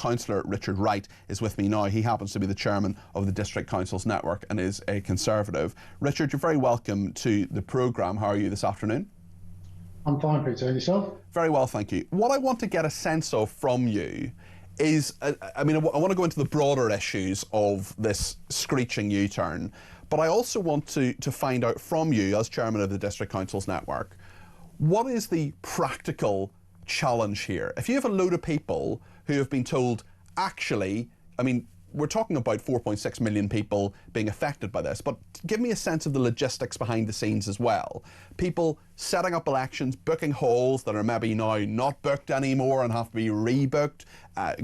Councillor Richard Wright is with me now. He happens to be the chairman of the District Councils Network and is a Conservative. Richard, you're very welcome to the programme. How are you this afternoon? I'm fine, Peter. And yourself? Very well, thank you. What I want to get a sense of from you is, I want to go into the broader issues of this screeching U-turn, but I also want to find out from you, as chairman of the District Councils Network, what is the practical challenge here? If you have a load of people who have been told, actually, we're talking about 4.6 million people being affected by this, but give me a sense of the logistics behind the scenes as well. People setting up elections, booking halls that are maybe now not booked anymore and have to be rebooked,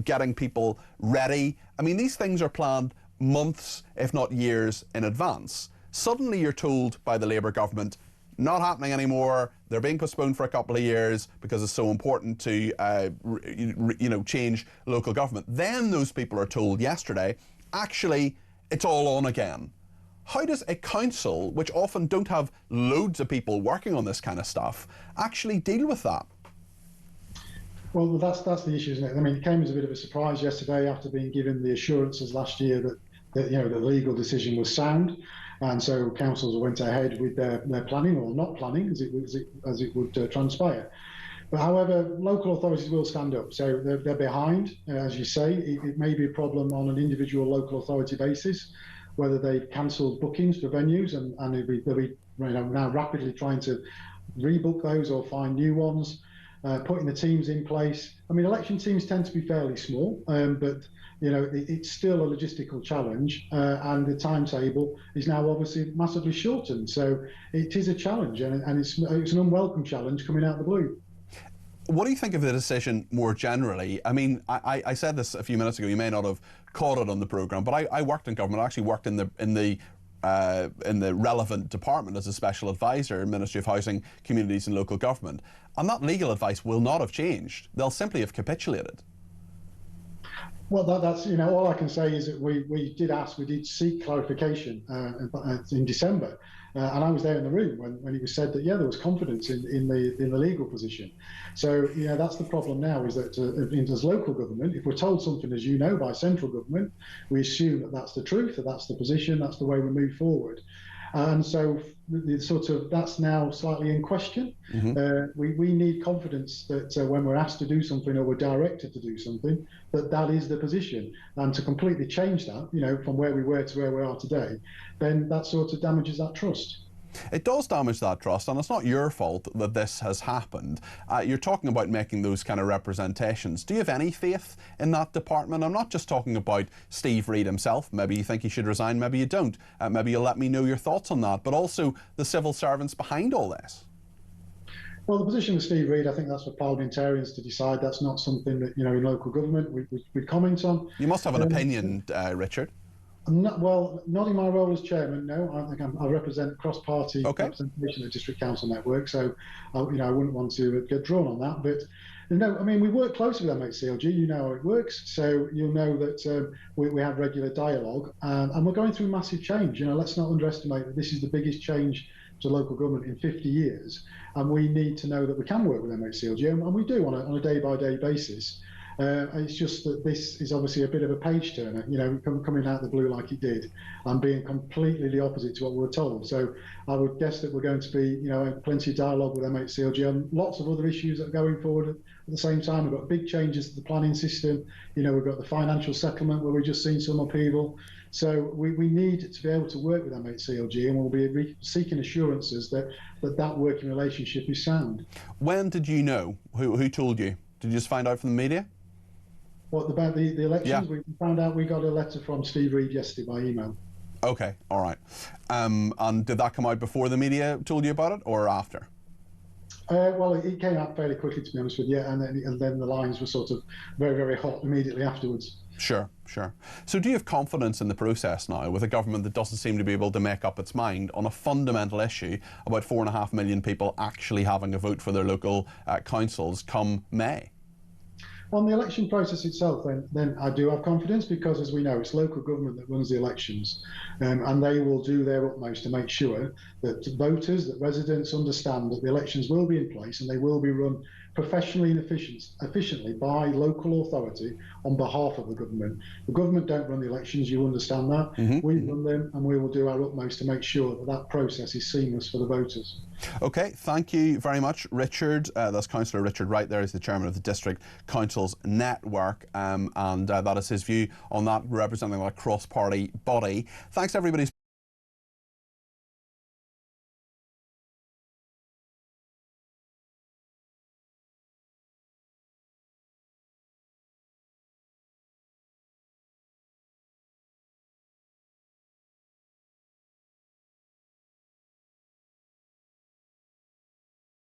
getting people ready. These things are planned months, if not years, in advance. Suddenly you're told by the Labour government, not happening anymore, they're being postponed for a couple of years because it's so important to change local government. Then those people are told yesterday, actually, it's all on again. How does a council, which often don't have loads of people working on this kind of stuff, actually deal with that? Well, that's the issue, isn't it? It came as a bit of a surprise yesterday after being given the assurances last year that the legal decision was sound. And so councils went ahead with their planning, or not planning, as it would transpire. But however, local authorities will stand up. So they're behind, as you say. It may be a problem on an individual local authority basis, whether they've cancelled bookings for venues and they'll be now rapidly trying to rebook those or find new ones, putting the teams in place. Election teams tend to be fairly small, but it's still a logistical challenge, and the timetable is now obviously massively shortened. So it is a challenge, and it's an unwelcome challenge coming out of the blue. What do you think of the decision more generally? I said this a few minutes ago. You may not have caught it on the programme, but I worked in government. I actually worked in the relevant department as a special advisor, Ministry of Housing, Communities and Local Government. And that legal advice will not have changed. They'll simply have capitulated. Well, that's all I can say is that we did seek clarification in December, and I was there in the room when it was said that there was confidence in the legal position. So that's the problem now, is that as local government, if we're told something, as by central government, we assume that that's the truth, that's the position, that's the way we move forward. And so that's now slightly in question. Mm-hmm. We need confidence that when we're asked to do something or we're directed to do something, that is the position. And to completely change that, from where we were to where we are today, then that damages that trust. It does damage that trust, and it's not your fault that this has happened. You're talking about making those kind of representations. Do you have any faith in that department? I'm not just talking about Steve Reid himself. Maybe you think he should resign, maybe you don't. Maybe you'll let me know your thoughts on that, but also the civil servants behind all this. Well, the position of Steve Reid, I think that's for parliamentarians to decide. That's not something that, in local government we comment on. You must have an opinion, Richard. Not in my role as chairman, no. I think I represent cross-party representation of the District Council Network, so I wouldn't want to get drawn on that. But we work closely with MHCLG. You know how it works, so you'll know that we have regular dialogue, and we're going through massive change. Let's not underestimate that this is the biggest change to local government in 50 years, and we need to know that we can work with MHCLG, and we do on a day-by-day basis. It's just that this is obviously a bit of a page turner, coming out of the blue like it did, and being completely the opposite to what we were told. So I would guess that we're going to be, plenty of dialogue with MHCLG on lots of other issues that are going forward at the same time. We've got big changes to the planning system. We've got the financial settlement where we've just seen some upheaval. So we need to be able to work with MHCLG, and we'll be seeking assurances that working relationship is sound. When did you know? Who told you? Did you just find out from the media? What about the elections? Yeah. We found out, we got a letter from Steve Reid yesterday by email. Okay, all right. And did that come out before the media told you about it, or after? Well, it came out fairly quickly, to be honest with you, and then the lines were very, very hot immediately afterwards. Sure. So do you have confidence in the process now, with a government that doesn't seem to be able to make up its mind on a fundamental issue about 4.5 million people actually having a vote for their local councils come May? On the election process itself, then I do have confidence, because, as we know, it's local government that runs the elections, and they will do their utmost to make sure that voters, that residents understand that the elections will be in place and they will be run professionally and efficiently by local authority on behalf of the government. The government don't run the elections, you understand that. We run them, and we will do our utmost to make sure that that process is seamless for the voters. Okay, thank you very much, Richard. That's Councillor Richard Wright there. He's the chairman of the District Councils Network, and that is his view on that, representing that cross-party body. Thanks, everybody.